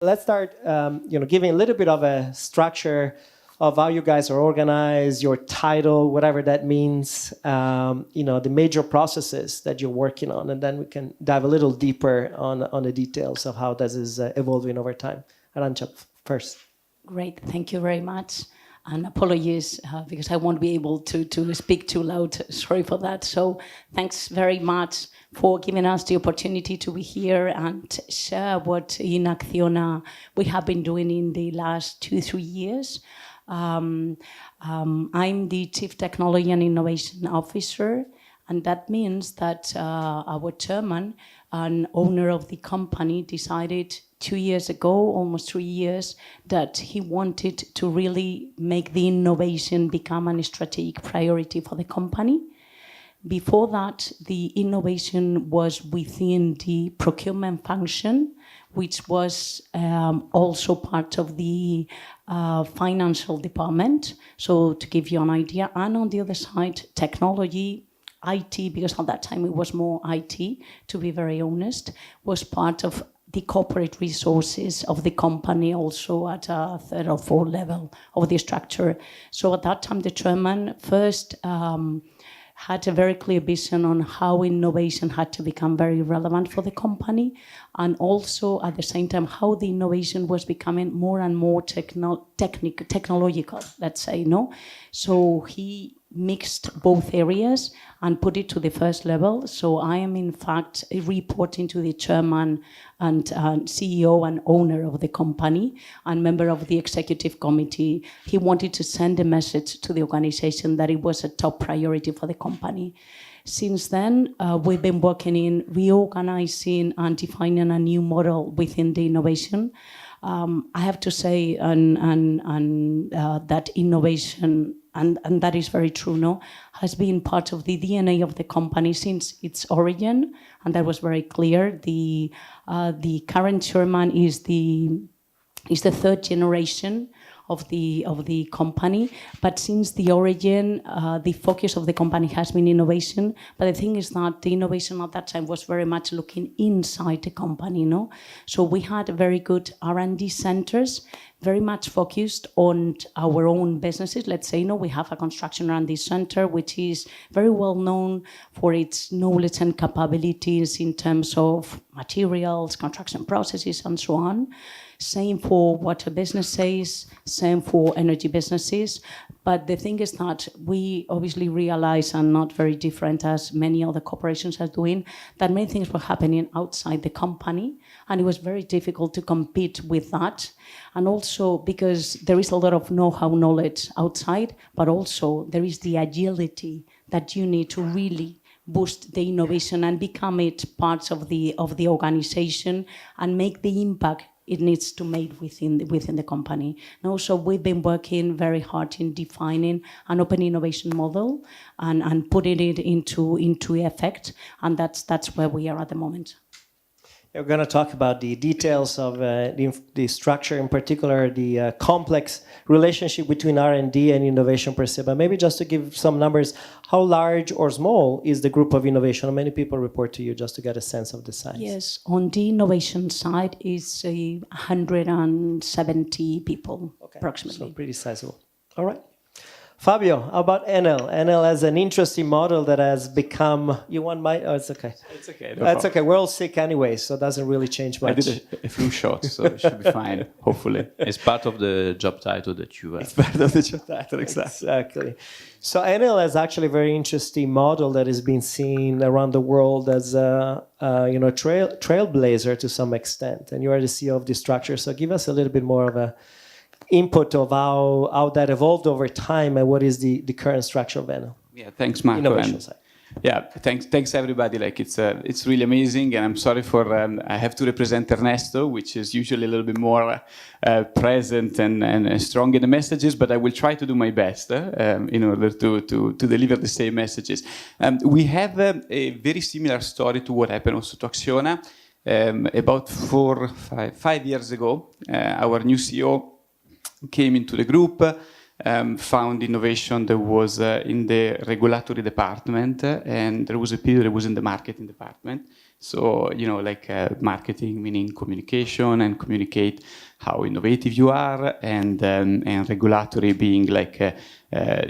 Let's start, giving a little bit of a structure of how you guys are organized, your title, whatever that means, the major processes that you're working on, and then we can dive a little deeper on the details of how this is evolving over time. Arantxa, first. Great, thank you very much. And apologies because I won't be able to speak too loud. Sorry for that. So thanks very much for giving us the opportunity to be here and share what in Acciona we have been doing in the last 2-3 years. I'm the Chief Technology and Innovation Officer, and that means that our chairman and owner of the company decided 2 years ago, almost 3 years, that he wanted to really make the innovation become a strategic priority for the company. Before that, the innovation was within the procurement function, which was also part of the financial department. So to give you an idea, and on the other side, technology, IT, because at that time it was more IT, to be very honest, was part of the corporate resources of the company, also at a third or fourth level of the structure. So at that time, the chairman first had a very clear vision on how innovation had to become very relevant for the company, and also at the same time how the innovation was becoming more and more technological, let's say, no? So he mixed both areas and put it to the first level. So I am in fact reporting to the chairman and CEO and owner of the company and member of the executive committee. He wanted to send a message to the organization that it was a top priority for the company. Since then, we've been working in reorganizing and defining a new model within the innovation. I have to say that innovation, and that is very true, no, has been part of the DNA of the company since its origin, and that was very clear. The current chairman is the third generation of the company, but since the origin, the focus of the company has been innovation. But the thing is that the innovation at that time was very much looking inside the company, no? So we had very good R&D centers, very much focused on our own businesses. Let's say, we have a construction R&D center, which is very well known for its knowledge and capabilities in terms of materials, construction processes, and so on. Same for water businesses, same for energy businesses. But the thing is that we obviously realize, and not very different as many other corporations are doing, that many things were happening outside the company, and it was very difficult to compete with that. And also because there is a lot of know-how knowledge outside, but also there is the agility that you need to really boost the innovation and become it part of the organization and make the impact it needs to make within the company. No, so we've been working very hard in defining an open innovation model and putting it into effect, and that's where we are at the moment. We're going to talk about the details of the structure, in particular the complex relationship between R&D and innovation per se. But maybe just to give some numbers, how large or small is the group of innovation? How many people report to you, just to get a sense of the size? Yes, on the innovation side is 170 people, approximately. So pretty sizable. All right. Fabio, how about NL? NL has an interesting model that has become... You want my... Oh, it's okay. It's okay. That's okay. We're all sick anyway, so it doesn't really change much. I did a few shots, so it should be fine, hopefully. It's part of the job title that you have. It's part of the job title, exactly. So NL has actually a very interesting model that has been seen around the world as a trailblazer to some extent. And you are the CEO of the structure, so give us a little bit more of a input of how that evolved over time and what is the current structure of NL. Yeah, thanks, Marco. Innovation side. Yeah, thanks everybody. Like it's really amazing, and I'm sorry for I have to represent Ernesto, which is usually a little bit more present and strong in the messages, but I will try to do my best in order to deliver the same messages. We have a very similar story to what happened also to Acciona. About 5 years ago, our new CEO came into the group, found innovation that was in the regulatory department, and there was a period that was in the marketing department. So, like marketing, meaning communication, and communicate how innovative you are, and regulatory being like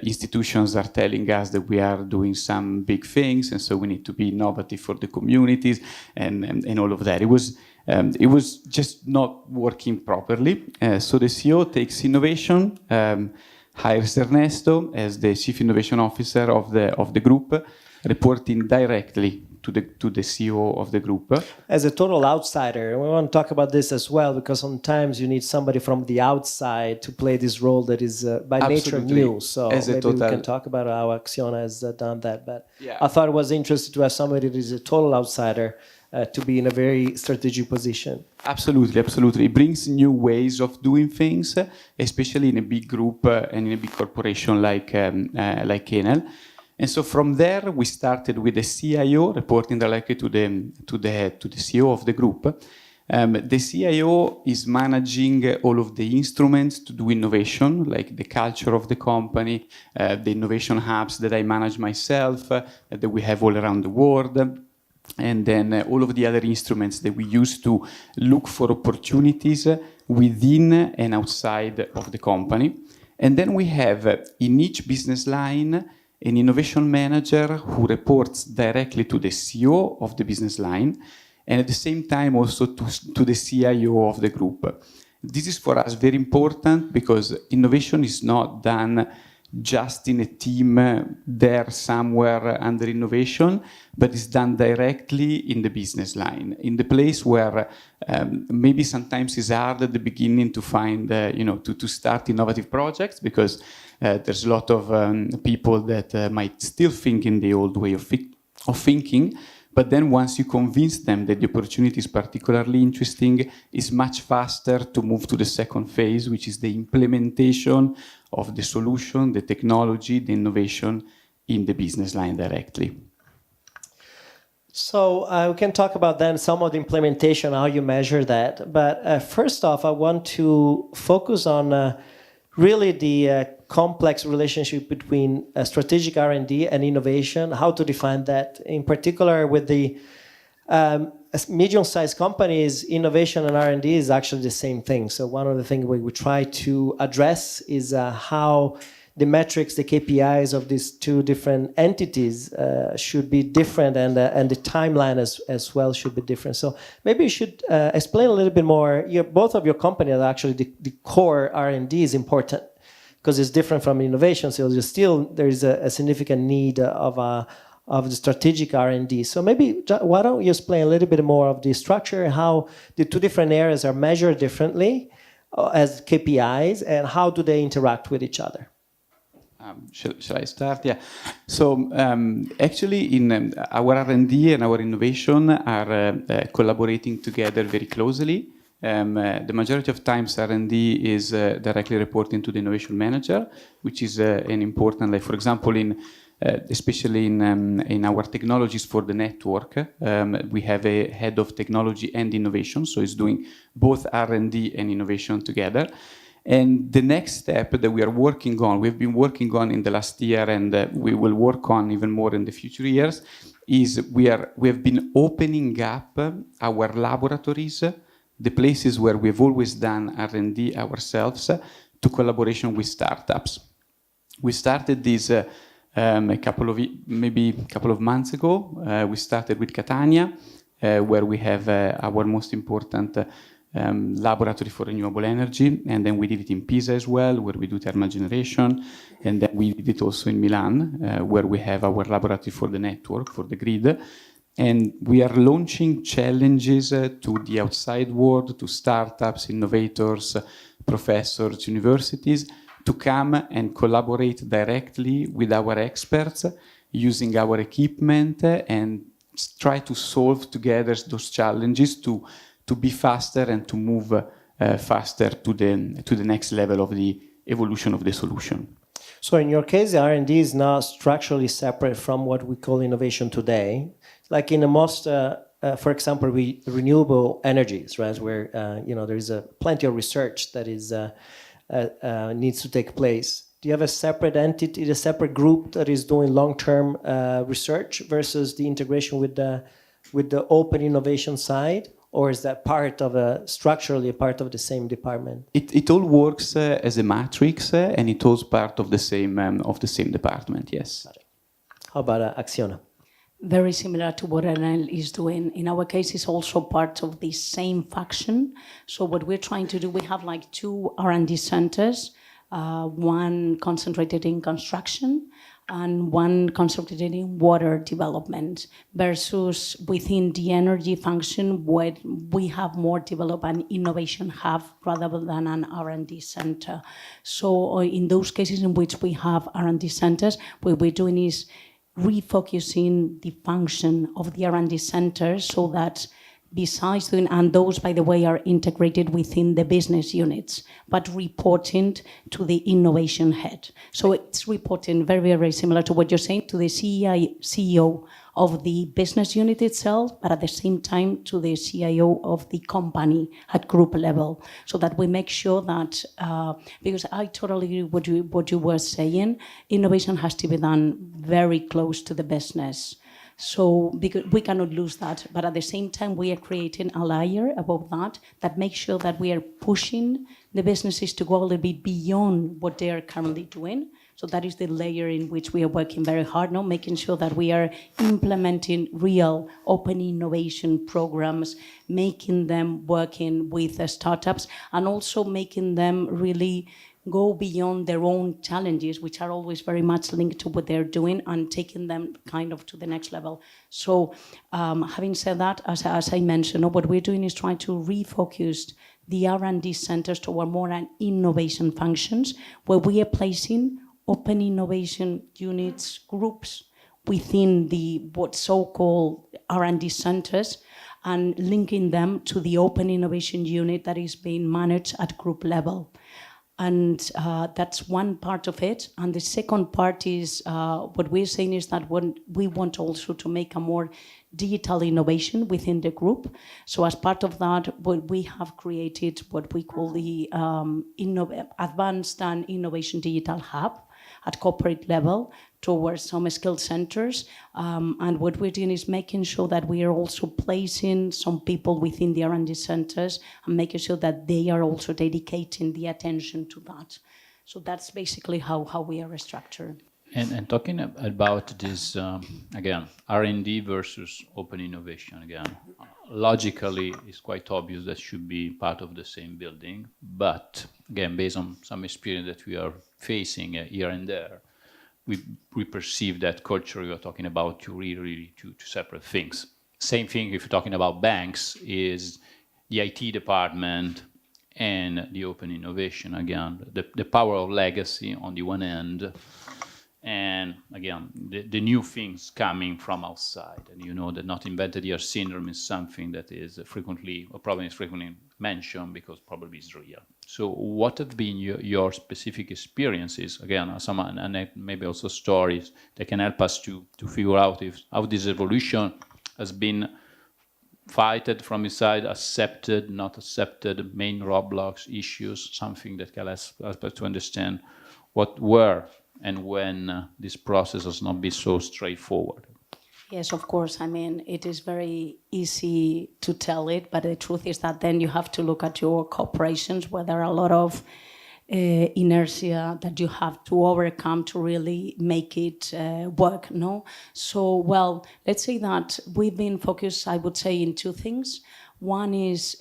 institutions are telling us that we are doing some big things, and so we need to be innovative for the communities, and all of that. It was just not working properly. So the CEO takes innovation, hires Ernesto as the Chief Innovation Officer of the group, reporting directly to the CEO of the group. As a total outsider, we want to talk about this as well, because sometimes you need somebody from the outside to play this role that is by nature new. So maybe we can talk about how Axiom has done that. But yeah. I thought it was interesting to have somebody that is a total outsider to be in a very strategic position. Absolutely, absolutely. It brings new ways of doing things, especially in a big group and in a big corporation like Enel. And so from there, we started with the CIO reporting directly to the CEO of the group. The CIO is managing all of the instruments to do innovation, like the culture of the company, the innovation hubs that I manage myself, that we have all around the world, and then all of the other instruments that we use to look for opportunities within and outside of the company. And then we have in each business line an innovation manager who reports directly to the CEO of the business line, and at the same time also to the CIO of the group. This is for us very important, because innovation is not done just in a team there somewhere under innovation, but it's done directly in the business line, in the place where maybe sometimes it's hard at the beginning to find, to start innovative projects, because there's a lot of people that might still think in the old way of thinking. But then once you convince them that the opportunity is particularly interesting, it's much faster to move to the second phase, which is the implementation of the solution, the technology, the innovation in the business line directly. So we can talk about then some of the implementation, how you measure that. But first off, I want to focus on really the complex relationship between strategic R&D and innovation, how to define that. In particular, with the medium-sized companies, innovation and R&D is actually the same thing. So one of the things we try to address is how the metrics, the KPIs of these two different entities should be different, and the timeline as well should be different. So maybe you should explain a little bit more. Both of your companies, actually, the core R&D is important, because it's different from innovation. So there is a significant need of the strategic R&D. So maybe why don't you explain a little bit more of the structure, how the two different areas are measured differently as KPIs, and how do they interact with each other? Shall I start? Yeah. So actually, in our R&D and our innovation are collaborating together very closely. The majority of times R&D is directly reporting to the innovation manager, which is an important, like for example, especially in our technologies for the network, we have a head of technology and innovation, so it's doing both R&D and innovation together. And the next step that we are working on, we've been working on in the last year, and we will work on even more in the future years, is we have been opening up our laboratories, the places where we've always done R&D ourselves, to collaboration with startups. We started this a couple of months ago. We started with Catania, where we have our most important laboratory for renewable energy, and then we did it in Pisa as well, where we do thermal generation, and then we did it also in Milan, where we have our laboratory for the network, for the grid. And we are launching challenges to the outside world, to startups, innovators, professors, universities, to come and collaborate directly with our experts, using our equipment, and try to solve together those challenges to be faster and to move faster to the next level of the evolution of the solution. So in your case, the R&D is now structurally separate from what we call innovation today. Like in the most, for example, renewable energies, right, where there is plenty of research that is needs to take place. Do you have a separate entity, a separate group that is doing long-term research versus the integration with the with the open innovation side, or is that structurally part of the same department? It all works as a matrix, and it all part of the same department. Yes. How about Axiona? Very similar to what NL is doing. In our case, it's also part of the same faction. So what we're trying to do, we have like 2 R&D centers, one concentrated in construction and one concentrated in water development, versus within the energy function where we have more developed an innovation hub rather than an R&D center. So in those cases in which we have R&D centers, what we're doing is refocusing the function of the R&D centers so that besides doing, and those, by the way, are integrated within the business units, but reporting to the innovation head. So it's reporting very, very similar to what you're saying to the CEO of the business unit itself, but at the same time to the CIO of the company at group level, so that we make sure that, because I totally agree what you were saying, innovation has to be done very close to the business. So because we cannot lose that, but at the same time we are creating a layer above that makes sure that we are pushing the businesses to go a little bit beyond what they are currently doing. So that is the layer in which we are working very hard now, making sure that we are implementing real open innovation programs, making them working with startups, and also making them really go beyond their own challenges, which are always very much linked to what they're doing, and taking them kind of to the next level. So having said that, as I mentioned, what we're doing is trying to refocus the R&D centers toward more an innovation functions, where we are placing open innovation units, groups within the what so-called R&D centers, and linking them to the open innovation unit that is being managed at group level. And that's one part of it. And the second part is what we're saying is that we want also to make a more digital innovation within the group. So as part of that, we have created what we call the Advanced and Innovation Digital Hub at corporate level towards some skill centers. And what we're doing is making sure that we are also placing some people within the R&D centers and making sure that they are also dedicating the attention to that. So that's basically how we are structured. And talking about this, again, R&D versus open innovation, again, logically, it's quite obvious that should be part of the same building. But again, based on some experience that we are facing here and there, we perceive that culture you are talking about to really two separate things. Same thing if you're talking about banks is the IT department and the open innovation. Again, the power of legacy on the one end, and again, the new things coming from outside. And you know that not invented here syndrome is something that is frequently, or probably is frequently mentioned because probably it's real. So what have been your specific experiences, again, some and maybe also stories that can help us to figure out how this evolution has been fighted from inside, accepted, not accepted, main roadblocks, issues, something that can help us to understand what were and when this process has not been so straightforward. Yes, of course. I mean, it is very easy to tell it, but the truth is that then you have to look at your corporations where there are a lot of inertia that you have to overcome to really make it work, no? So, well, let's say that we've been focused, I would say, in two things. One is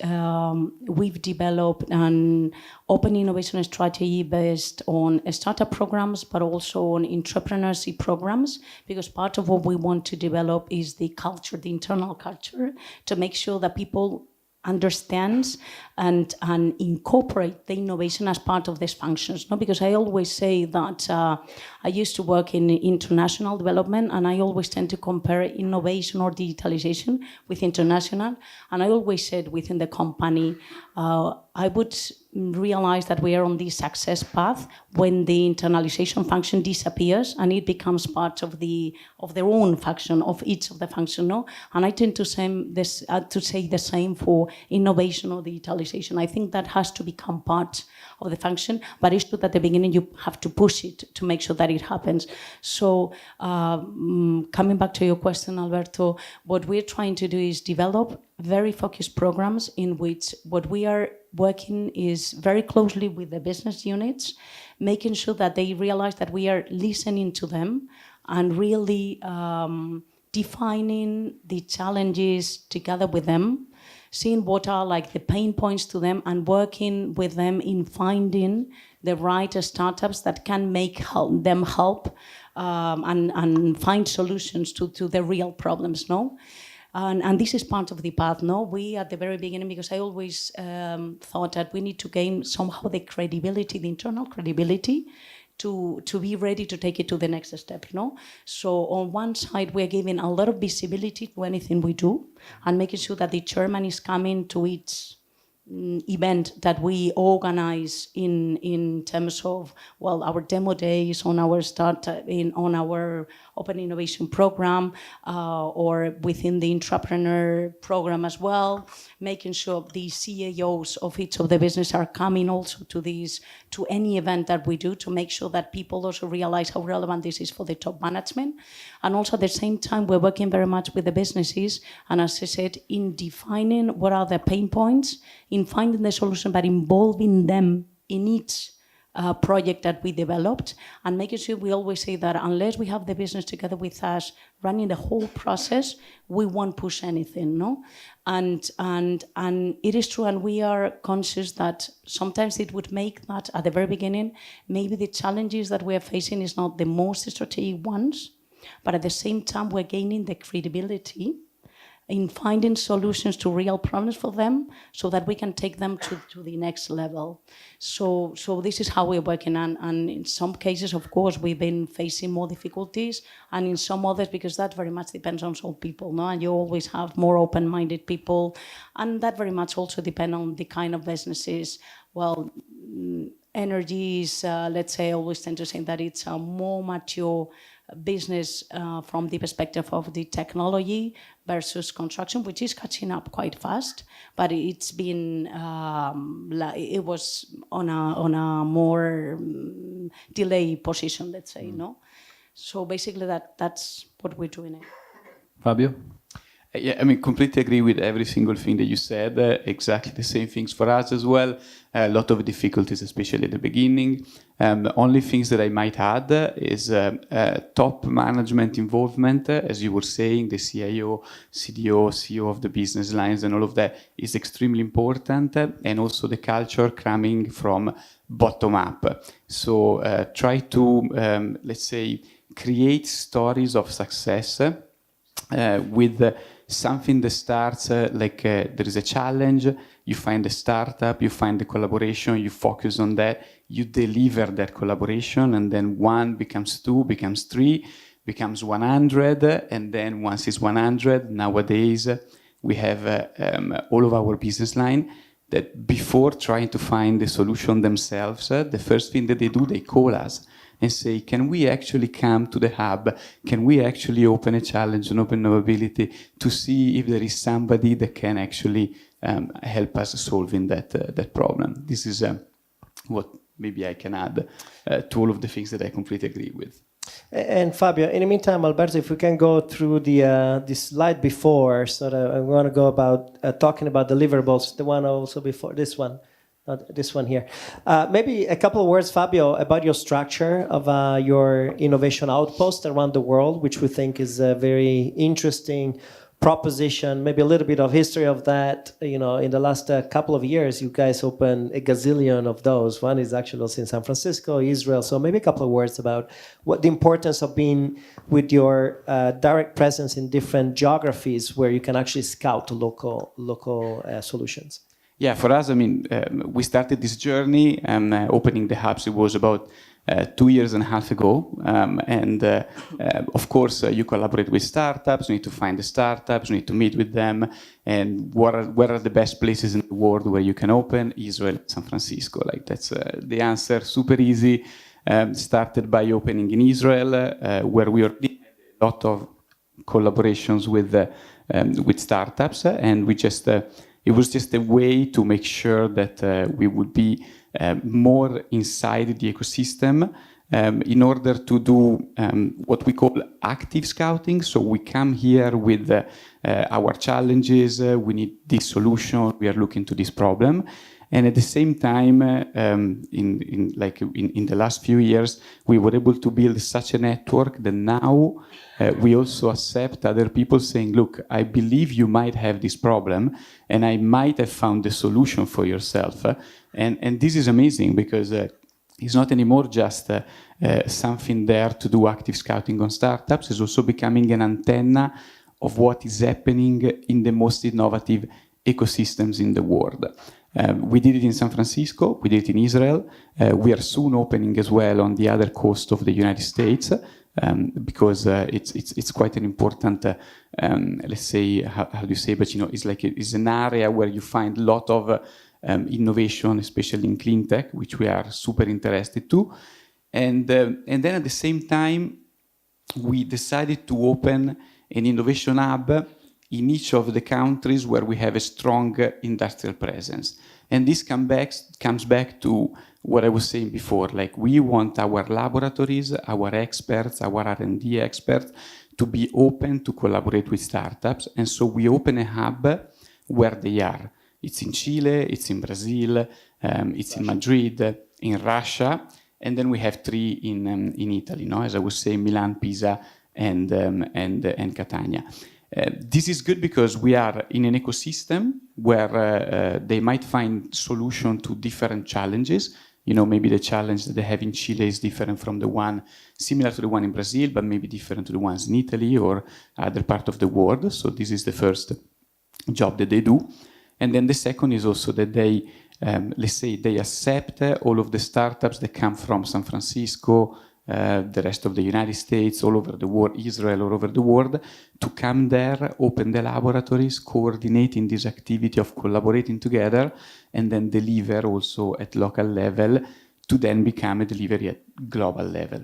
we've developed an open innovation strategy based on startup programs, but also on entrepreneurship programs, because part of what we want to develop is the culture, the internal culture, to make sure that people understands and incorporate the innovation as part of these functions. No? Because I always say that I used to work in international development, and I always tend to compare innovation or digitalization with international. And I always said within the company, I would realize that we are on this success path when the internalization function disappears and it becomes part of their own function, of each of the function. No? And I tend to say the same for innovation or digitalization. I think that has to become part of the function, but it's true that at the beginning you have to push it to make sure that it happens. So coming back to your question, Alberto, what we're trying to do is develop very focused programs in which what we are working is very closely with the business units, making sure that they realize that we are listening to them and really defining the challenges together with them, seeing what are like the pain points to them and working with them in finding the right startups that can them help and find solutions to the real problems, no? And this is part of the path, no? We, at the very beginning, because I always thought that we need to gain somehow the credibility, the internal credibility, to be ready to take it to the next step, no? So on one side, we're giving a lot of visibility to anything we do and making sure that the chairman is coming to each event that we organize in terms of, well, our demo days, on our on our open innovation program, or within the Intrapreneur program as well, making sure the CIOs of each of the business are coming also to any event that we do, to make sure that people also realize how relevant this is for the top management. And also at the same time, we're working very much with the businesses, and as I said, in defining what are the pain points, in finding the solution, but involving them in each project that we developed, and making sure we always say that unless we have the business together with us running the whole process, we won't push anything, no? And it is true, and we are conscious that sometimes it would make that at the very beginning, maybe the challenges that we are facing is not the most strategic ones, but at the same time we're gaining the credibility in finding solutions to real problems for them so that we can take them to the next level. So this is how we're working, and in some cases, of course, we've been facing more difficulties, and in some others, because that very much depends on some people, no? And you always have more open-minded people, and that very much also depends on the kind of businesses. Well, energy is, let's say, I always tend to say that it's a more mature business from the perspective of the technology versus construction, which is catching up quite fast, but it's been it was on a more delay position, let's say, no? So basically that's what we're doing. Fabio? Yeah, I mean, completely agree with every single thing that you said. Exactly the same things for us as well. A lot of difficulties, especially at the beginning. Only things that I might add is top management involvement. As you were saying, the CIO, CDO, CEO of the business lines and all of that is extremely important. And also the culture coming from bottom up. So try to, let's say, create stories of success with something that starts there is a challenge, you find a startup, you find the collaboration, you focus on that, you deliver that collaboration, and then 1 becomes 2, becomes 3, becomes 100, and then once it's 100, nowadays we have all of our business line that before trying to find the solution themselves, the first thing that they do, they call us and say, can we actually come to the hub? Can we actually open a challenge, an open knowability to see if there is somebody that can actually help us solving that problem? This is what maybe I can add to all of the things that I completely agree with. And Fabio, in the meantime, Alberto, if we can go through the slide before, so that I want to go about talking about deliverables, the one also before this one. Not this one here. Maybe a couple of words, Fabio, about your structure of your innovation outpost around the world, which we think is a very interesting proposition. Maybe a little bit of history of that. You know, in the last couple of years, you guys opened a gazillion of those. One is actually also in San Francisco, Israel. So maybe a couple of words about what the importance of being with your direct presence in different geographies where you can actually scout local solutions. Yeah, for us, I mean, we started this journey and opening the hubs. It was about 2.5 years ago. Of course, you collaborate with startups, you need to find the startups, you need to meet with them, and where are the best places in the world where you can open? Israel, San Francisco. Like that's the answer, super easy. Started by opening in Israel, where we already had a lot of collaborations with startups, and we just it was just a way to make sure that we would be more inside the ecosystem in order to do what we call active scouting. So we come here with our challenges, we need this solution, we are looking to this problem. And at the same time, in the last few years, we were able to build such a network that now we also accept other people saying, look, I believe you might have this problem and I might have found the solution for yourself. And this is amazing because it's not anymore just something there to do active scouting on startups. It's also becoming an antenna of what is happening in the most innovative ecosystems in the world. We did it in San Francisco, we did it in Israel. We are soon opening as well on the other coast of the United States because it's quite an important, let's say, how do you say, but you know, it's an area where you find a lot of innovation, especially in clean tech, which we are super interested to. And then at the same time, we decided to open an innovation hub in each of the countries where we have a strong industrial presence. And this comes back to what I was saying before, like we want our laboratories, our experts, our R&D experts to be open to collaborate with startups. And so we open a hub where they are. It's in Chile, it's in Brazil, it's in Madrid, in Russia, and then we have 3 in Italy, no? As I was saying, Milan, Pisa, and Catania. This is good because we are in an ecosystem where they might find solution to different challenges. You know, maybe the challenge that they have in Chile is different from the one, similar to the one in Brazil, but maybe different to the ones in Italy or other part of the world. So this is the first job that they do. And then the second is also that they, let's say, they accept all of the startups that come from San Francisco, the rest of the United States, all over the world, Israel, all over the world, to come there, open the laboratories, coordinating this activity of collaborating together, and then deliver also at local level to then become a delivery at global level.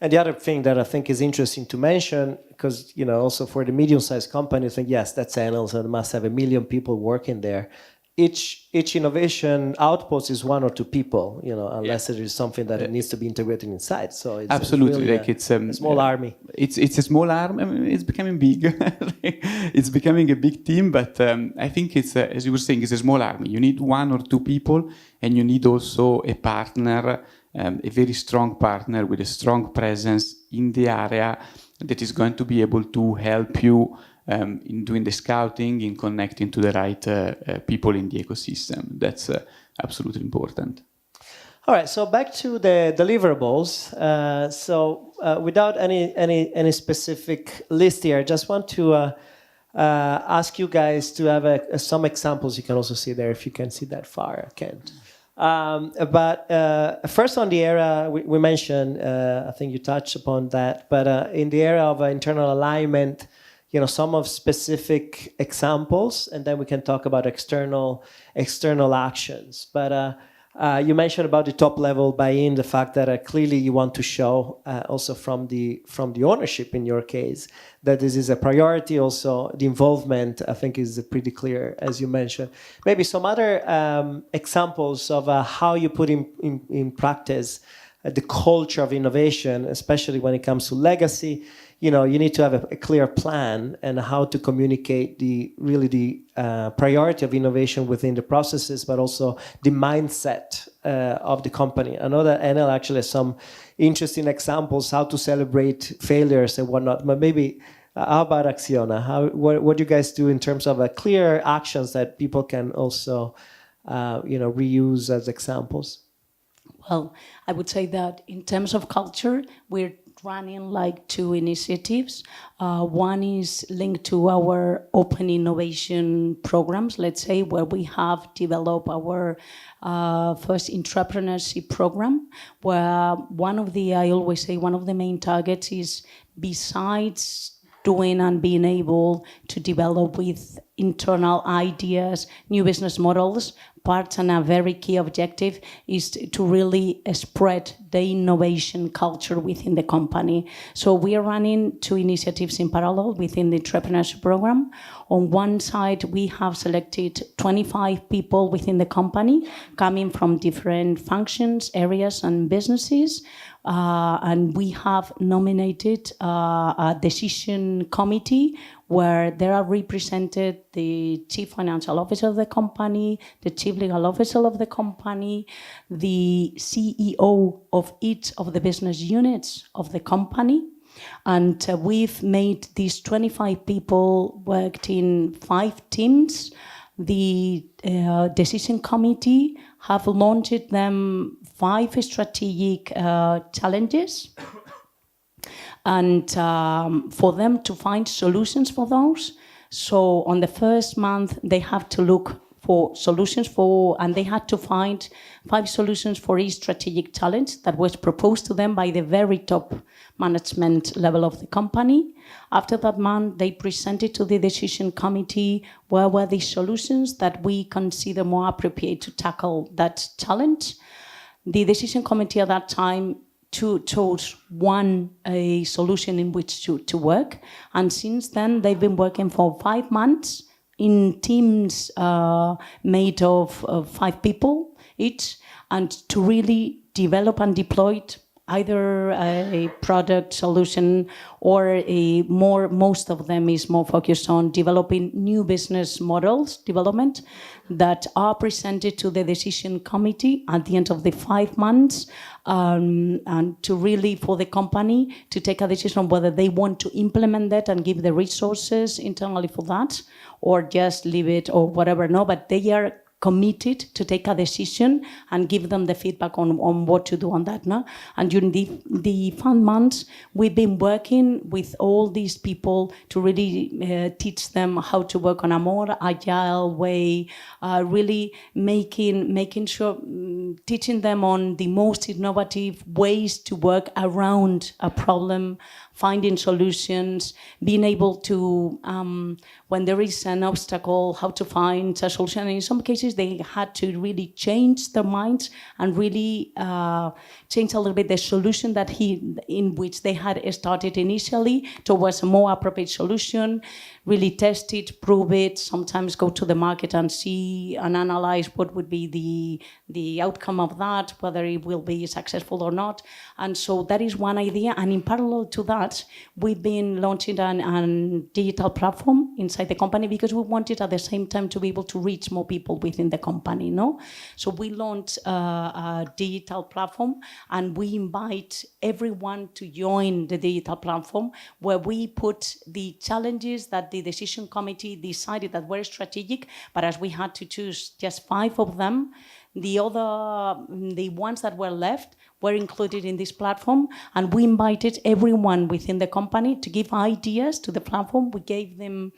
And the other thing that I think is interesting to mention, because you know, also for the medium-sized companies, think yes, that's NL, so it must have 1 million people working there. Each innovation outpost is 1 or 2 people, you know, unless it is something that it needs to be integrated inside. So it's absolutely really like it's a small army. It's a small army. I mean, it's becoming big. It's becoming a big team, but I think it's as you were saying, it's a small army. You need 1 or 2 people, and you need also a partner, a very strong partner with a strong presence in the area that is going to be able to help you in doing the scouting, in connecting to the right people in the ecosystem. That's absolutely important. All right, so back to the deliverables. Without any specific list here, I just want to ask you guys to have some examples. You can also see there if you can see that far, Kent. But first on the area we mentioned, I think you touched upon that, but in the area of internal alignment, you know, some of specific examples, and then we can talk about external actions. But you mentioned about the top level buy-in, the fact that clearly you want to show also from the ownership in your case that this is a priority. Also, the involvement I think is pretty clear, as you mentioned. Maybe some other examples of how you put in practice the culture of innovation, especially when it comes to legacy. You know, you need to have a clear plan and how to communicate the priority of innovation within the processes, but also the mindset of the company. I know that NL actually has some interesting examples how to celebrate failures and whatnot. But maybe how about Axiona? What do you guys do in terms of clear actions that people can also reuse as examples? Well, I would say that in terms of culture, we're running like 2 initiatives. One is linked to our open innovation programs, let's say, where we have developed our first Intrapreneurship program, where I always say, one of the main targets is, besides doing and being able to develop with internal ideas, new business models, part and a very key objective is to really spread the innovation culture within the company. So we are running 2 initiatives in parallel within the Intrapreneurship program. On one side, we have selected 25 people within the company coming from different functions, areas, and businesses. And we have nominated a decision committee where there are represented the chief financial officer of the company, the chief legal officer of the company, the CEO of each of the business units of the company. And we've made these 25 people worked in 5 teams. The decision committee have launched them 5 strategic challenges, and for them to find solutions for those. So on the first month, they have to look for solutions and they had to find 5 solutions for each strategic challenge that was proposed to them by the very top management level of the company. After that month, they presented to the decision committee where were the solutions that we consider more appropriate to tackle that challenge. The decision committee at that time chose a solution in which to work. And since then, they've been working for 5 months in teams made of 5 people each, and to really develop and deploy either a product solution or most of them is more focused on developing new business models development that are presented to the decision committee at the end of the 5 months, and to really for the company to take a decision on whether they want to implement that and give the resources internally for that or just leave it or whatever. No, but they are committed to take a decision and give them the feedback on what to do on that. No? And during the 5 months, we've been working with all these people to really teach them how to work on a more agile way, really making sure, teaching them on the most innovative ways to work around a problem, finding solutions, being able to, when there is an obstacle, how to find a solution. And in some cases, they had to really change their minds and really change a little bit the solution in which they had started initially towards a more appropriate solution, really test it, prove it, sometimes go to the market and see and analyze what would be the outcome of that, whether it will be successful or not. And so that is one idea. And in parallel to that, we've been launching a digital platform inside the company because we wanted at the same time to be able to reach more people within the company. No? So we launched a digital platform and we invite everyone to join the digital platform where we put the challenges that the decision committee decided that were strategic, but as we had to choose just 5 of them, the ones that were left were included in this platform, and we invited everyone within the company to give ideas to the platform. We gave them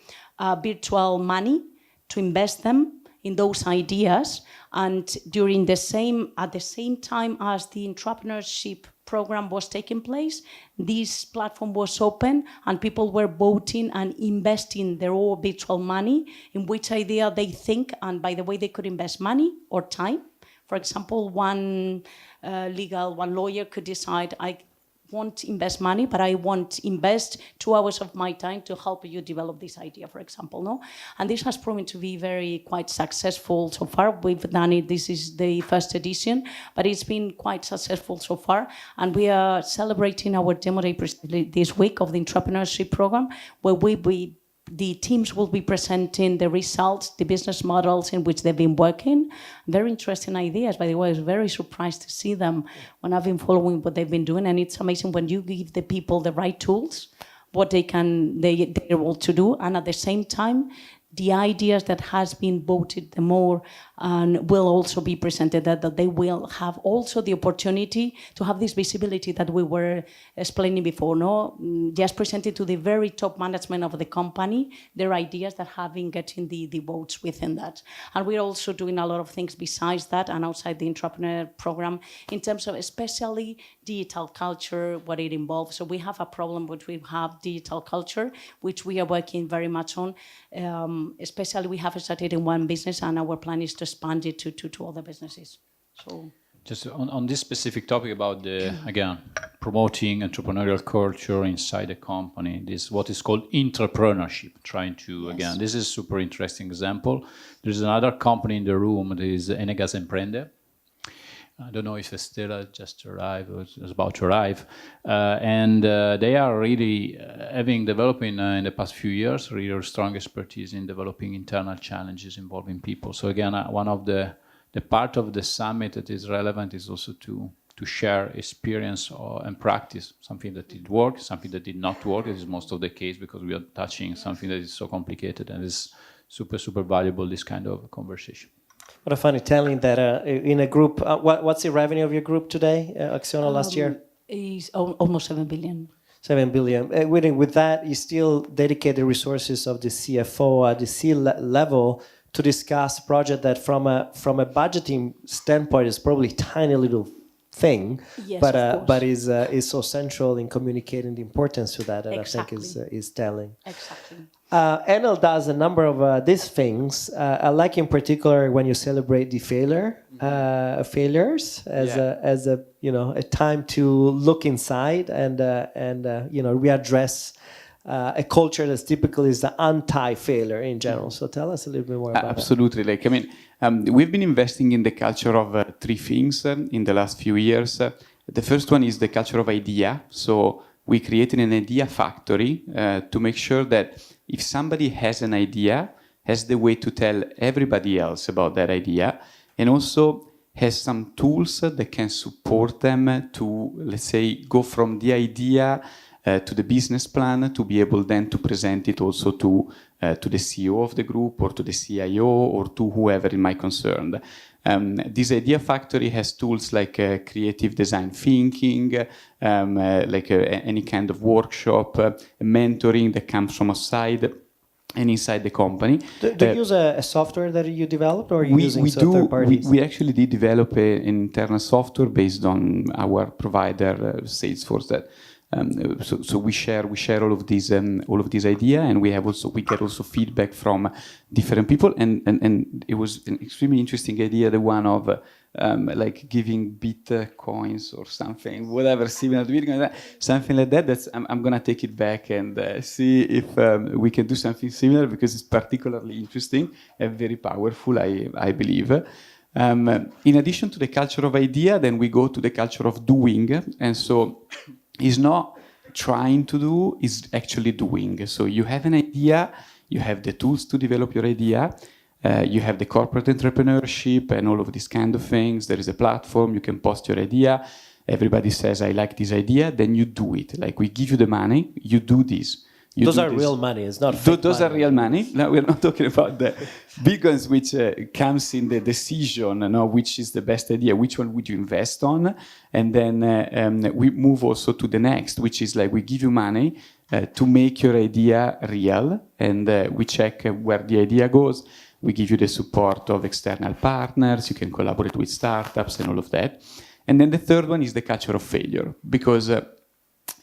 virtual money to invest them in those ideas, and at the same time as the Intrapreneurship program was taking place, this platform was open and people were voting and investing their own virtual money in which idea they think, and by the way, they could invest money or time. For example, one lawyer could decide, I won't invest money, but I want invest 2 hours of my time to help you develop this idea, for example. No? And this has proven to be quite successful so far. We've done it, this is the first edition, but it's been quite successful so far. And we are celebrating our demo day this week of the Intrapreneurship program, where the teams will be presenting the results, the business models in which they've been working. Very interesting ideas, by the way. I was very surprised to see them when I've been following what they've been doing. And it's amazing when you give the people the right tools, what they're able to do. And at the same time, the ideas that has been voted the more and will also be presented, that they will have also the opportunity to have this visibility that we were explaining before, no? Just presented to the very top management of the company, their ideas that have been getting the votes within that. And we're also doing a lot of things besides that and outside the Intrapreneur program in terms of especially digital culture, what it involves. So we have a problem which we have digital culture, which we are working very much on. Especially we have started in one business and our plan is to expand it to other businesses. So just on this specific topic about the, again, promoting entrepreneurial culture inside a company, this what is called intrapreneurship, trying to, again, this is a super interesting example. There's another company in the room that is Enegas Emprende. I don't know if Estela just arrived or is about to arrive. They are really developing in the past few years, really strong expertise in developing internal challenges involving people. So again, one of the part of the summit that is relevant is also to share experience and practice, something that did work, something that did not work. This is most of the case because we are touching something that is so complicated and is super, super valuable, this kind of conversation. What I find it telling that in a group, what's the revenue of your group today, Axiona, last year? Is almost 7 billion. 7 billion. With that, you still dedicate the resources of the CFO at the C level to discuss project that from a budgeting standpoint is probably a tiny little thing, yes, but is so central in communicating the importance to that exactly. I think is telling. Exactly. NL does a number of these things. I like in particular when you celebrate the failures as a time to look inside and readdress a culture that's typically is the anti-failure in general. So tell us a little bit more about Absolutely. that. We've been investing in the culture of three things in the last few years. The first one is the culture of idea. So we created an idea factory to make sure that if somebody has an idea, has the way to tell everybody else about that idea, and also has some tools that can support them to, let's say, go from the idea to the business plan to be able then to present it also to the CEO of the group or to the CIO or to whoever it might concern. This idea factory has tools like creative design thinking, any kind of workshop, mentoring that comes from outside and inside the company. Do you use a software that you developed, or are you using third parties? We actually did develop an internal software based on our provider Salesforce. That so we share all of these idea, and we get also feedback from different people, and it was an extremely interesting idea, the one of like giving bitcoins or something, whatever similar to Bitcoin, something like that. I'm gonna take it back and see if we can do something similar, because it's particularly interesting and very powerful, I believe. In addition to the culture of idea, then we go to the culture of doing, and so is not trying to do, is actually doing. So you have an idea, you have the tools to develop your idea, you have the corporate entrepreneurship and all of these kind of things. There is a platform, you can post your idea, everybody says, I like this idea, then you do it. Like, we give you the money, you do this. Those are real money, it's not fake Those money. are real money. No, we're not talking about the big ones, which comes in the decision, which is the best idea, which one would you invest on? And then we move also to the next, which is like, we give you money to make your idea real, and we check where the idea goes. We give you the support of external partners, you can collaborate with startups and all of that. And then the third one is the culture of failure, because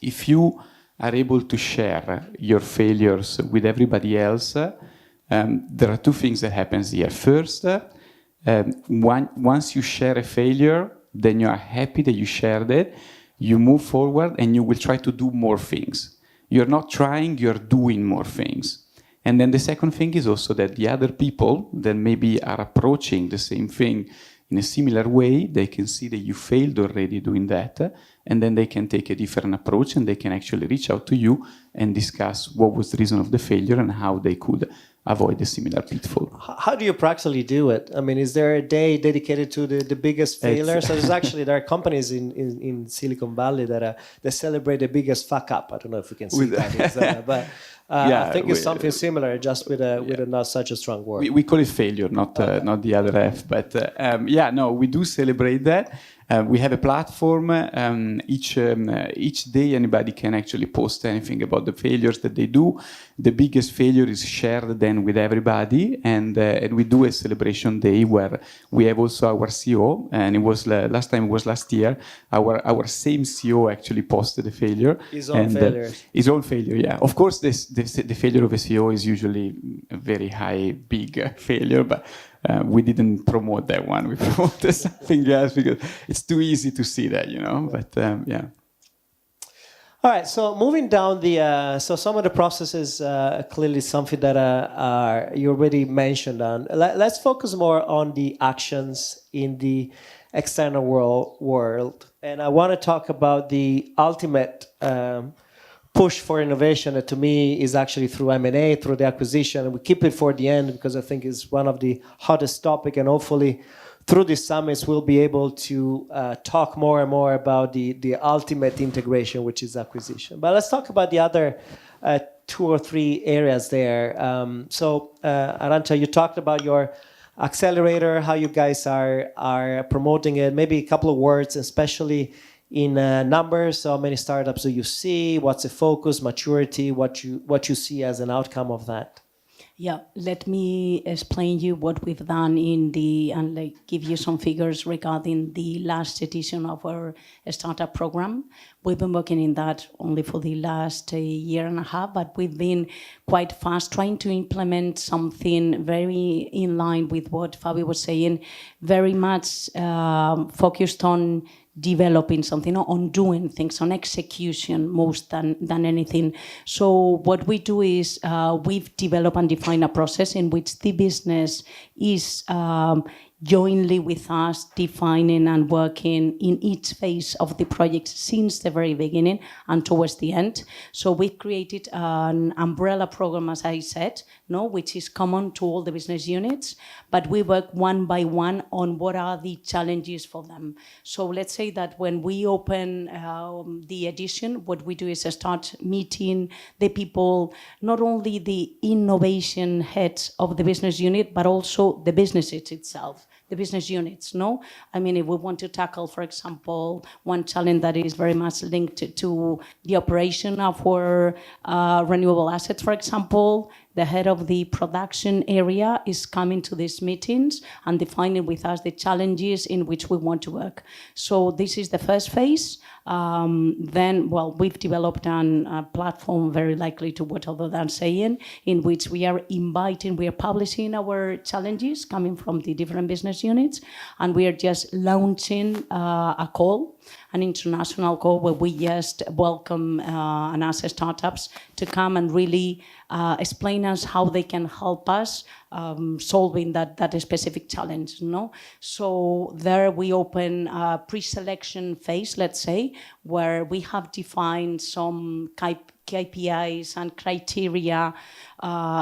if you are able to share your failures with everybody else, there are two things that happens here. First, once you share a failure, then you are happy that you shared it, you move forward and you will try to do more things. You're not trying, you're doing more things. And then the second thing is also that the other people that maybe are approaching the same thing in a similar way, they can see that you failed already doing that, and then they can take a different approach, and they can actually reach out to you and discuss what was the reason of the failure and how they could avoid a similar pitfall. How do you practically do it? I mean, is there a day dedicated to the biggest failures? So there are companies in Silicon Valley that they celebrate the biggest fuck up. I don't know if we can see that, but I think it's something similar, just with a not such a strong word. We call it failure, not the other F. But we do celebrate that. We have a platform. Each day, anybody can actually post anything about the failures that they do. The biggest failure is shared then with everybody, and we do a celebration day where we have also our CEO. And it was last time, it was last year. Our same CEO actually posted a failure. His own failure. His own failure, yeah. Of course, the failure of a CEO is usually a very high, big failure, but. We didn't promote that one. We promoted something else because it's too easy to see that, But yeah. All right. So moving down so some of the processes clearly something that you already mentioned on. Let's focus more on the actions in the external world, and I want to talk about the ultimate. Push for innovation that to me is actually through M&A, through the acquisition. And we keep it for the end because I think it's one of the hottest topics. And hopefully through these summits, we'll be able to talk more and more about the ultimate integration, which is acquisition. But let's talk about the other 2 or 3 areas there. Arantxa, you talked about your accelerator, how you guys are promoting it. Maybe a couple of words, especially in numbers. So how many startups do you see? What's the focus, maturity, what you see as an outcome of that? Yeah, let me explain you what we've done and give you some figures regarding the last edition of our startup program. We've been working in that only for the last year and a half, but we've been quite fast trying to implement something very in line with what Fabio was saying, very much focused on developing something, on doing things, on execution most than anything. So what we do is we've developed and defined a process in which the business is jointly with us defining and working in each phase of the project since the very beginning and towards the end. So we've created an umbrella program, as I said, which is common to all the business units, but we work one by one on what are the challenges for them. So let's say that when we open the edition, what we do is start meeting the people, not only the innovation heads of the business unit, but also the business itself. The business units, I mean, if we want to tackle, for example, one challenge that is very much linked to the operation of our renewable assets, for example, the head of the production area is coming to these meetings and defining with us the challenges in which we want to work. So this is the first phase. Then, we've developed a platform very likely to what other than saying, in which we are publishing our challenges coming from the different business units, and we are just launching an international call where we just welcome and ask startups to come and really explain us how they can help us solving that specific challenge. So there we open a pre-selection phase, let's say, where we have defined some KPIs and criteria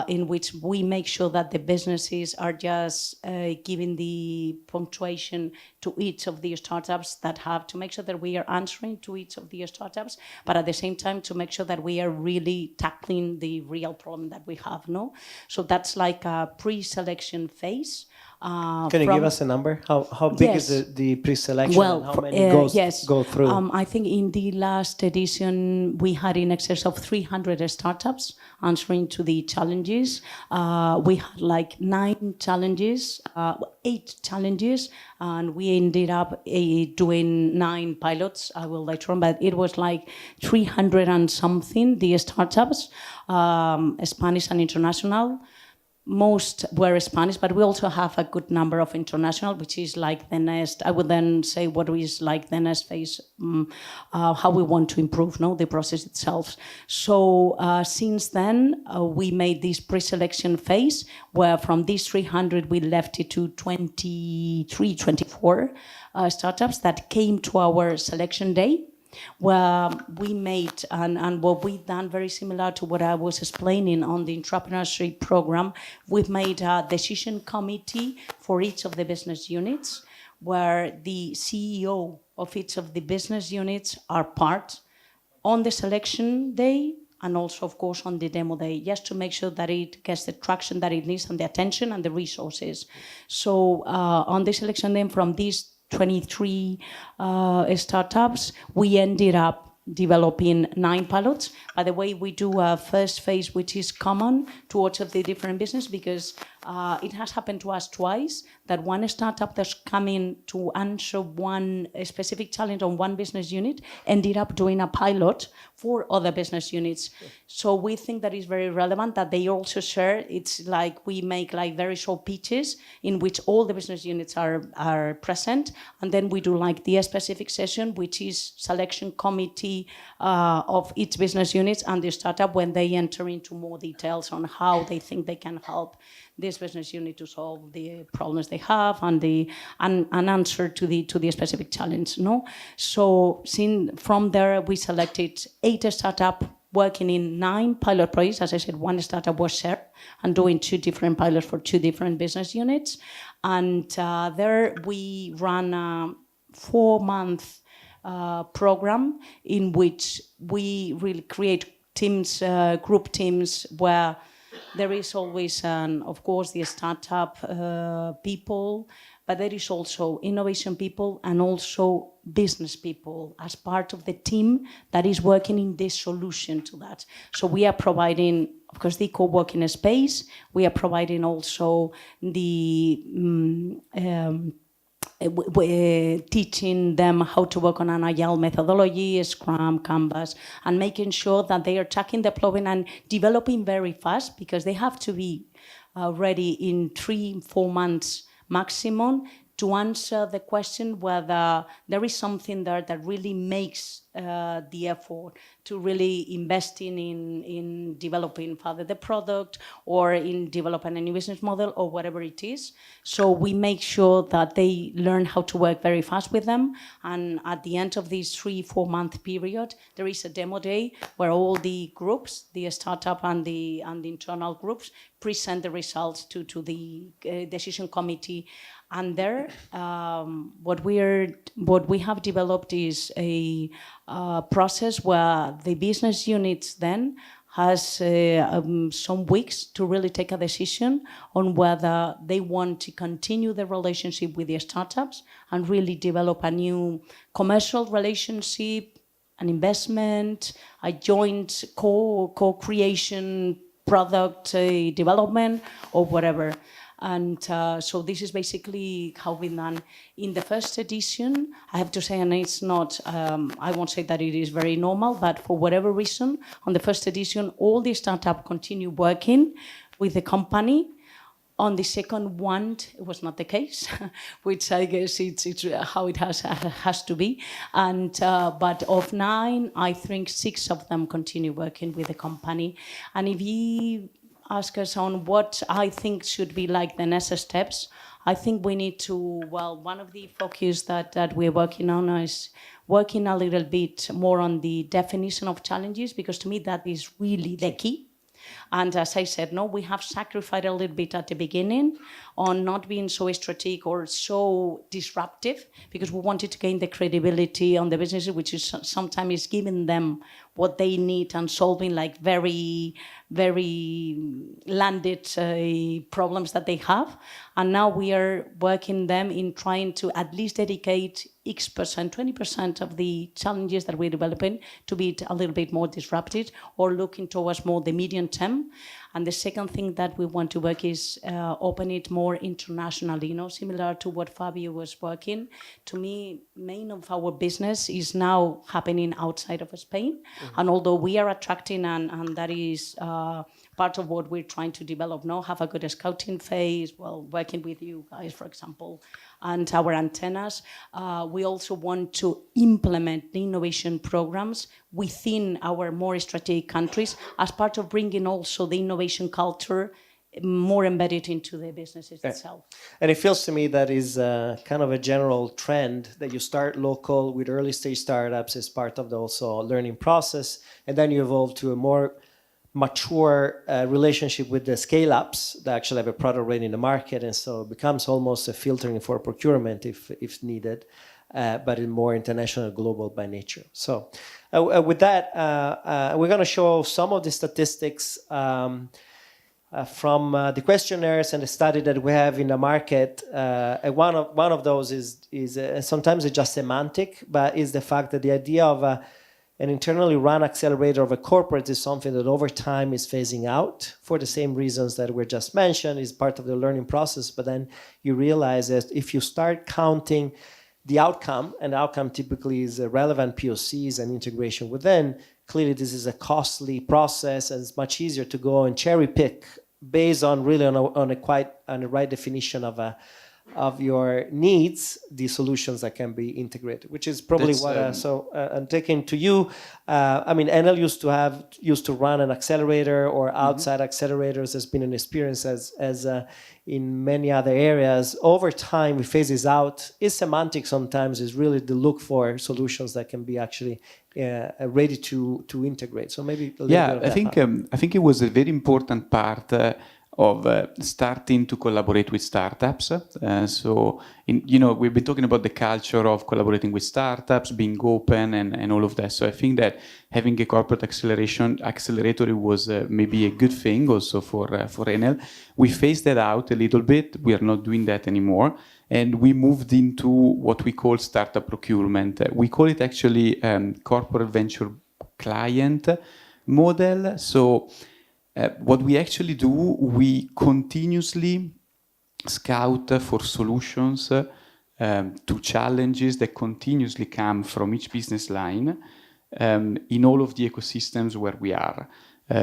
in which we make sure that the businesses are just giving the punctuation to each of the startups that have to make sure that we are answering to each of the startups, but at the same time to make sure that we are really tackling the real problem that we have. So that's like a pre-selection phase. Can you give us a number? How big is the pre-selection? Well, and how many go through? I think in the last edition we had in excess of 300 startups answering to the challenges. We had like 8 challenges, and we ended up doing 9 pilots. I will later on, but it was like 300 and something, the startups, Spanish and international. Most were Spanish, but we also have a good number of international, which is like the next, I would then say what is like the next phase, how we want to improve the process itself. So since then, we made this pre-selection phase, where from these 300, we left it to 23, 24 startups that came to our selection day. where we made, and what we've done very similar to what I was explaining on the Intrapreneurship program, we've made a decision committee for each of the business units, where the CEO of each of the business units are part on the selection day, and also, of course, on the demo day, just to make sure that it gets the traction that it needs and the attention and the resources. So on the selection day, from these 23 startups, we ended up developing 9 pilots. By the way, we do a first phase which is common to all of the different business, because it has happened to us twice that one startup that's coming to answer one specific challenge on one business unit ended up doing a pilot for other business units. So we think that is very relevant that they also share. It's like we make like very short pitches in which all the business units are present, and then we do like the specific session, which is selection committee of each business unit and the startup, when they enter into more details on how they think they can help this business unit to solve the problems they have and an answer to the specific challenge. No, so from there we selected 8 startups working in 9 pilot projects. As I said, one startup was shared and doing 2 different pilots for 2 different business units, and there we ran a 4-month program in which we really create teams, group teams, where there is always, of course, the startup people, but there is also innovation people and also business people as part of the team that is working in this solution to that. So we are providing, of course, the co-working space. We are providing also the teaching them how to work on an agile methodology, Scrum, Canvas, and making sure that they are tracking, deploying, and developing very fast, because they have to be ready in 3-4 months maximum to answer the question whether there is something there that really makes the effort to really investing in developing further the product or in developing a new business model or whatever it is. So we make sure that they learn how to work very fast with them. And at the end of this 3-4 month period, there is a demo day where all the groups, the startup and the internal groups, present the results to the decision committee. And there, what we have developed is a process where the business units then has some weeks to really take a decision on whether they want to continue the relationship with the startups and really develop a new commercial relationship, an investment, a joint co-creation product development, or whatever. And so this is basically how we've done. In the first edition, I have to say, and it's not, I won't say that it is very normal, but for whatever reason, on the first edition, all the startups continue working with the company. On the second one, it was not the case, which I guess it's how it has to be. And but of 9, I think 6 of them continue working with the company. And if you ask us on what I think should be like the next steps, I think we need to, well, one of the focus that we're working on is working a little bit more on the definition of challenges, because to me that is really the key. And as I said, no, we have sacrificed a little bit at the beginning on not being so strategic or so disruptive, because we wanted to gain the credibility on the businesses, which is sometimes giving them what they need and solving like very, very landed problems that they have. And now we are working them in trying to at least dedicate X%, 20% of the challenges that we're developing to be a little bit more disrupted or looking towards more the medium term. And the second thing that we want to work is open it more internationally, you know, similar to what Fabio was working. To me, main of our business is now happening outside of Spain. Mm-hmm. And although we are attracting, and that is part of what we're trying to develop now, have a good scouting phase, well, working with you guys, for example, and our antennas. We also want to implement the innovation programs within our more strategic countries as part of bringing also the innovation culture more embedded into the businesses itself. And it feels to me that is kind of a general trend that you start local with early stage startups as part of the also learning process, and then you evolve to a more mature relationship with the scale-ups that actually have a product ready in the market, and so it becomes almost a filtering for procurement if needed, but in more international, global by nature. So with that, we're going to show some of the statistics from the questionnaires and the study that we have in the market. One of those is sometimes it's just semantic, but is the fact that the idea of an internally run accelerator of a corporate is something that over time is phasing out for the same reasons that were just mentioned, is part of the learning process. But then you realize that if you start counting the outcome, and the outcome typically is a relevant POCs and integration within, clearly this is a costly process, and it's much easier to go and cherry pick based on really on the right definition of your needs, the solutions that can be integrated, which is probably I'm taking to you. I mean, NL used to run an accelerator or outside accelerators. There's been an experience as in many other areas. Over time, it phases out. It's semantic sometimes. Is really to look for solutions that can be actually ready to integrate. So maybe a little bit of I think it was a very important part of starting to collaborate with startups. We've been talking about the culture of collaborating with startups, being open and all of that. So I think that having a corporate accelerator was maybe a good thing also for NL. We phased that out a little bit. We are not doing that anymore. And we moved into what we call startup procurement. We call it actually corporate venture client model. So what we actually do, we continuously scout for solutions to challenges that continuously come from each business line in all of the ecosystems where we are.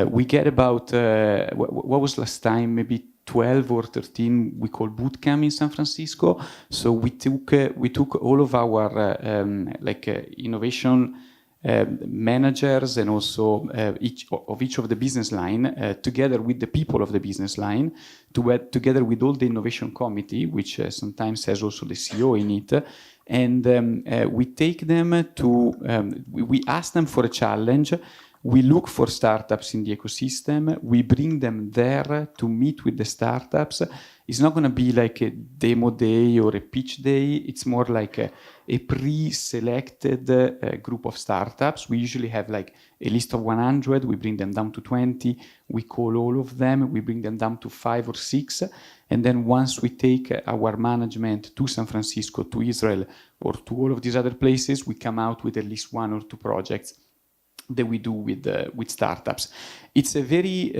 We get about, what was last time, maybe 12 or 13, we call bootcamp in San Francisco. So we took all of our innovation managers and also each of the business line together with the people of the business line, together with all the innovation committee, which sometimes has also the CEO in it, and we take them to, we ask them for a challenge. We look for startups in the ecosystem. We bring them there to meet with the startups. It's not going to be like a demo day or a pitch day. It's more like a pre-selected group of startups. We usually have like a list of 100. We bring them down to 20. We call all of them. We bring them down to 5 or 6. And then once we take our management to San Francisco, to Israel, or to all of these other places, we come out with at least 1 or 2 projects that we do with startups. It's a very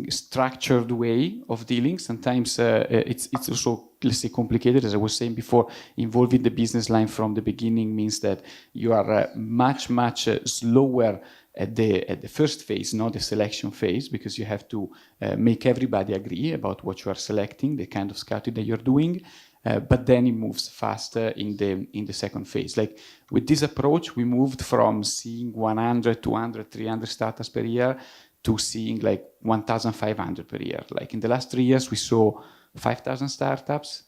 structured way of dealing. Sometimes it's also, let's say, complicated. As I was saying before, involving the business line from the beginning means that you are much slower at the first phase, not the selection phase, because you have to make everybody agree about what you are selecting, the kind of scouting that you're doing. But then it moves faster in the second phase. Like with this approach, we moved from seeing 100, 200, 300 startups per year to seeing like 1,500 per year. Like in the last 3 years, we saw 5,000 startups.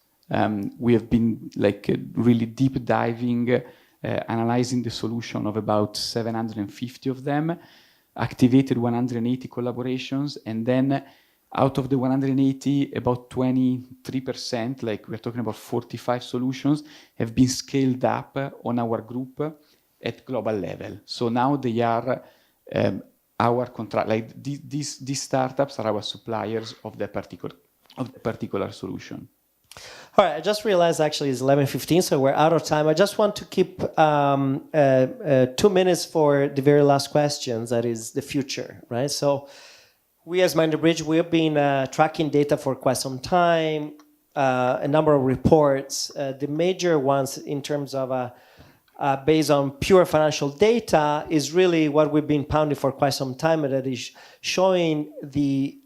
We have been like really deep diving, analyzing the solution of about 750 of them, activated 180 collaborations, and then out of the 180, about 23%, like we're talking about 45 solutions, have been scaled up on our group at global level. So now they are our contract, like these startups are our suppliers of the particular solution. All right, I just realized actually it's 11:15, so we're out of time. I just want to keep 2 minutes for the very last questions, that is the future, right? So we as Mind the Bridge, we have been tracking data for quite some time, a number of reports. The major ones in terms of based on pure financial data is really what we've been pounding for quite some time, and that is showing the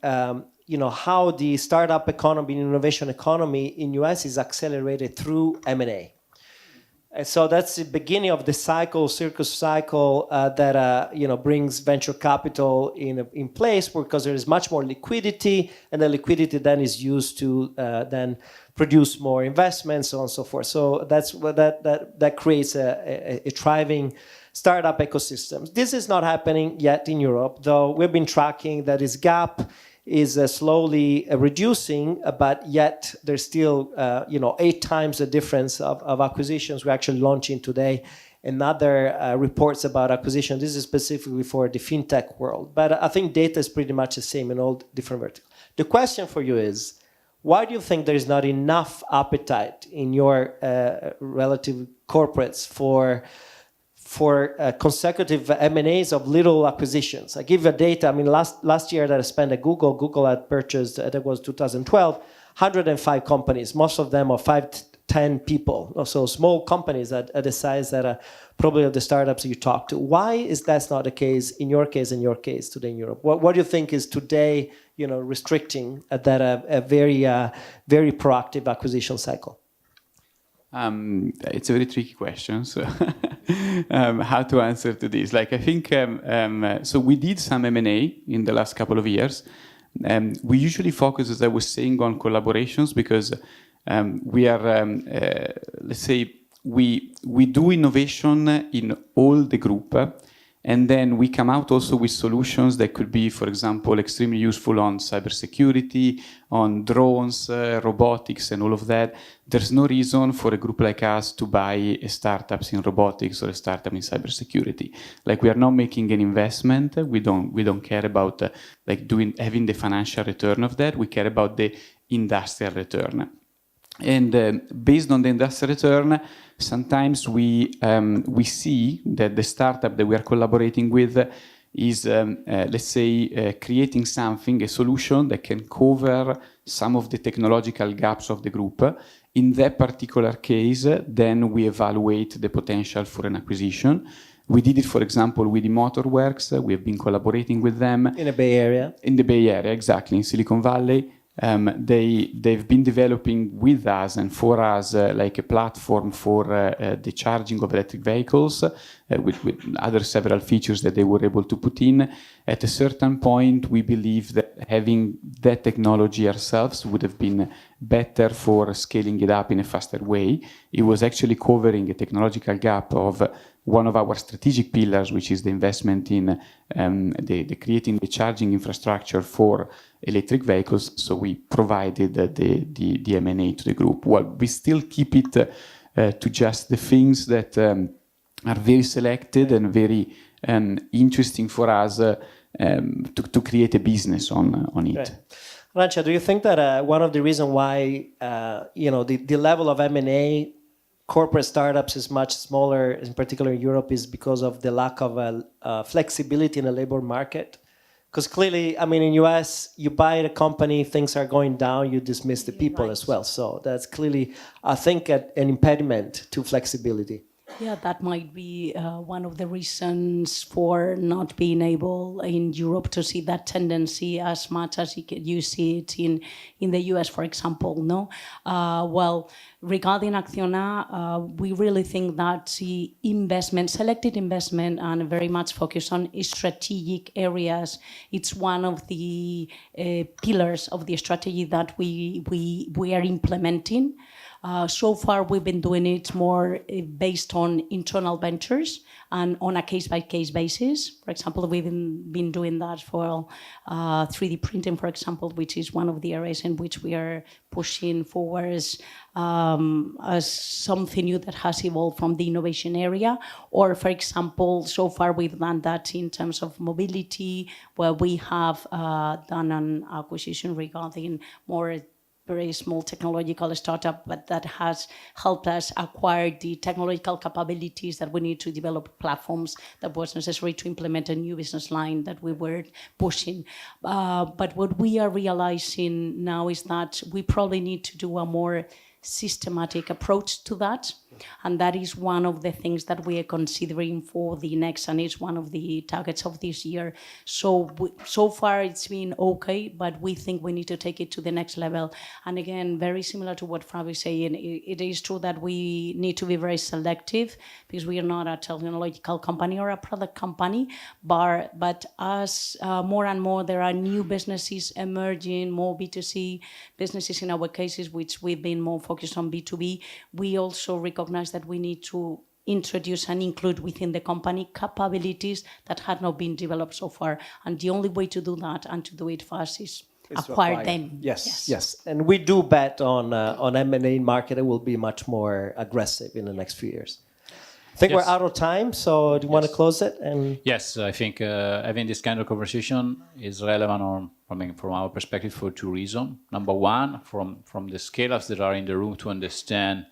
how the startup economy, innovation economy in US is accelerated through M&A. And so that's the beginning of the circus cycle that brings venture capital in place, because there is much more liquidity, and the liquidity then is used to then produce more investments, so on and so forth. So that's what that creates a thriving startup ecosystem. This is not happening yet in Europe, though we've been tracking that this gap is slowly reducing, but yet there's still 8 times the difference of acquisitions. We're actually launching today another reports about acquisition. This is specifically for the fintech world, but I think data is pretty much the same in all different verticals. The question for you is, why do you think there is not enough appetite in your relative corporates for consecutive M&As of little acquisitions? I give you data. I mean, last year that I spent at Google had purchased, that was 2012, 105 companies. Most of them are 5-10 people. So small companies at the size that are probably of the startups you talk to. Why is that not the case in your case today in Europe? What do you think is today, restricting that a very proactive acquisition cycle? It's a very tricky question, so how to answer to this? Like, I think, so we did some M&A in the last couple of years. We usually focus, as I was saying, on collaborations, because we are, let's say, we do innovation in all the group, and then we come out also with solutions that could be, for example, extremely useful on cybersecurity, on drones, robotics, and all of that. There's no reason for a group like us to buy startups in robotics or a startup in cybersecurity. Like, we are not making an investment. We don't care about having the financial return of that. We care about the industrial return. And based on the industrial return, sometimes we see that the startup that we are collaborating with is, let's say, creating something, a solution that can cover some of the technological gaps of the group. In that particular case, then we evaluate the potential for an acquisition. We did it, for example, with the Motorworks. We have been collaborating with them. In the Bay Area? In the Bay Area, exactly, in Silicon Valley. They've been developing with us and for us like a platform for the charging of electric vehicles with other several features that they were able to put in. At a certain point, we believe that having that technology ourselves would have been better for scaling it up in a faster way. It was actually covering a technological gap of one of our strategic pillars, which is the investment in the creating the charging infrastructure for electric vehicles. So we provided the M&A to the group. Well, we still keep it to just the things that are very selected and very interesting for us to create a business on it. Right. Arancia, do you think that one of the reasons why the level of M&A corporate startups is much smaller, in particular in Europe, is because of the lack of flexibility in the labor market? Because clearly, I mean, in US, you buy a company, things are going down, you dismiss the people as well. So that's clearly, I think, an impediment to flexibility. Yeah, that might be one of the reasons for not being able in Europe to see that tendency as much as you see it in the US, for example. No, well, regarding Acciona, we really think that the selected investment, and very much focused on strategic areas, it's one of the pillars of the strategy that we are implementing. So far, we've been doing it more based on internal ventures and on a case-by-case basis. For example, we've been doing that for 3D printing, for example, which is one of the areas in which we are pushing forward as something new that has evolved from the innovation area. Or, for example, so far we've done that in terms of mobility, where we have done an acquisition regarding more very small technological startup, but that has helped us acquire the technological capabilities that we need to develop platforms that was necessary to implement a new business line that we were pushing. But what we are realizing now is that we probably need to do a more systematic approach to that. And that is one of the things that we are considering for the next, and it's one of the targets of this year. So so far it's been okay, but we think we need to take it to the next level. And again, very similar to what Fabio is saying, it is true that we need to be very selective because we are not a technological company or a product company, but as more and more there are new businesses emerging, more B2C businesses in our cases, which we've been more focused on B2B, we also recognize that we need to introduce and include within the company capabilities that had not been developed so far. And the only way to do that and to do it fast is acquire them. Yes. And we do bet on M&A market. It will be much more aggressive in the next few years. I think we're out of time, so do you want to close it? And yes, I think having this kind of conversation is relevant from our perspective for two reasons. Number one, from the scale-ups that are in the room to understand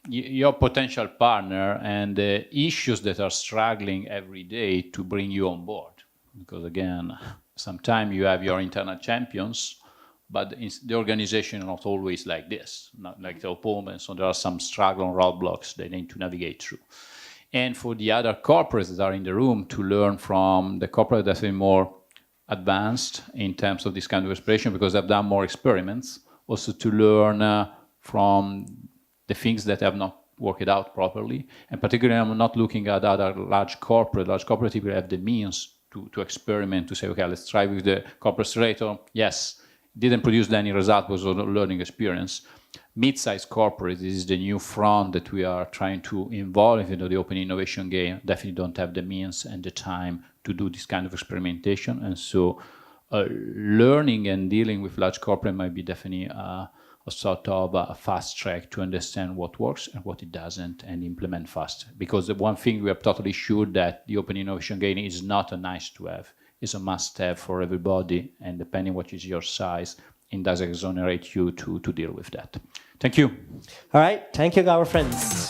your potential partner and the issues that are struggling every day to bring you on board. Because again, sometimes you have your internal champions, but the organization is not always like this, not like the opponents. So there are some struggle and roadblocks they need to navigate through. And for the other corporates that are in the room to learn from the corporate that's been more advanced in terms of this kind of expression because they've done more experiments, also to learn from the things that have not worked out properly. And particularly, I'm not looking at other large corporate. Large corporate people have the means to experiment, to say, okay, let's try with the corporate accelerator. Yes, didn't produce any result, was a learning experience. Mid-sized corporate, this is the new front that we are trying to involve into the open innovation game, definitely don't have the means and the time to do this kind of experimentation. And so learning and dealing with large corporate might be definitely a sort of a fast track to understand what works and what it doesn't and implement fast. Because the one thing we are totally sure that the open innovation game is not a nice to have, it's a must have for everybody, and depending what is your size, it does exonerate you to deal with that. Thank you. all right, thank you, our friends.